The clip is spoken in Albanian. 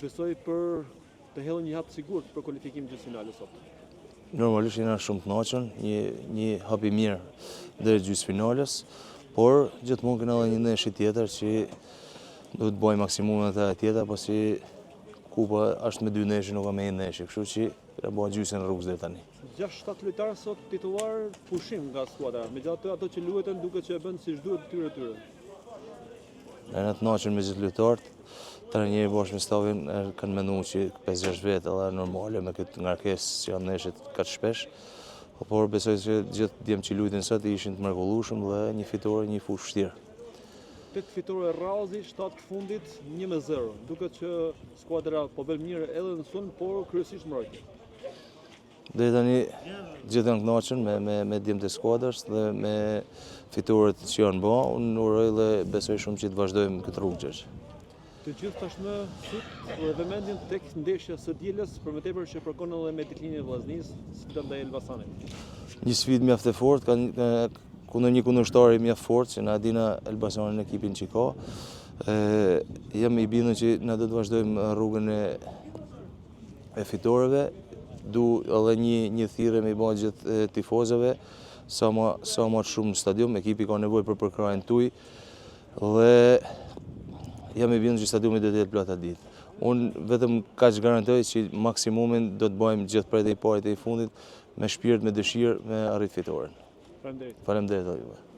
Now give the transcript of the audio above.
Besoj për të hedhur një hap sigurt për kualifikimin gjysmëfinale sot. Normalisht jena shumë të kënaqur, një hap i mirë deri gjysmëfinales, por gjithmonë kena edhe një ndeshje tjetër që duhet bëjmë maksimumin atë tjetër, pasi kupa është me 2 ndeshje, nuk ka me 1 ndeshje, kështu që ka bëj gjysmën në rrugës deri tani. 6-7 lojtarë sot titullar pushim nga skuadra, megjithatë ato që luajtën duket që e bën siç duhet tyre. Ne të kënaqur me gjithë lojtarët, trajneri bashkë me stafin kanë menduar që 5-6 vjet edhe normale me këtë ngarkesë që janë ndeshjet kaq shpesh, por besoj se gjithë djemt që luajtin sot ishin të mrekullueshëm dhe një fitore, një fushë vështirë. 8 fitore rrallëzi, 7 fundit, 1-0. Duket që skuadra po bën mirë edhe në sulm, por kryesisht mbrojtje. Deri tani gjithë janë kënaqur me djemtë e skuadrës dhe me fitoret që janë bë. Unë uroj dhe besoj shumë që të vazhdojmë këtë rrugë gjergj. Të gjithë tashmë syt dhe vëmendjen tek ndeshja së dielës, për më tepër që përkon edhe me deklinin e Vllaznisë, sfida ndaj Elbasanit. Një sfidë mjaft e fortë, kundër një kundërshtar mjaft fortë, që na dina Elbasanin në ekipin që ka. Jam i bindur që na do të vazhdojmë rrugën e fitoreve. Du edhe një thirrje me i bë gjithë tifozëve, sa më shumë në stadium, ekipi ka nevojë për përkrahjen tuaj dhe jam i bindur që stadiumi do të jetë plot atë ditë. Unë vetëm kaq garantoj që maksimumin do të bëjmë gjithë prej të i parit e i fundit me shpirt, me dëshirë, me arrit fitoren. Faleminderit. Faleminderit.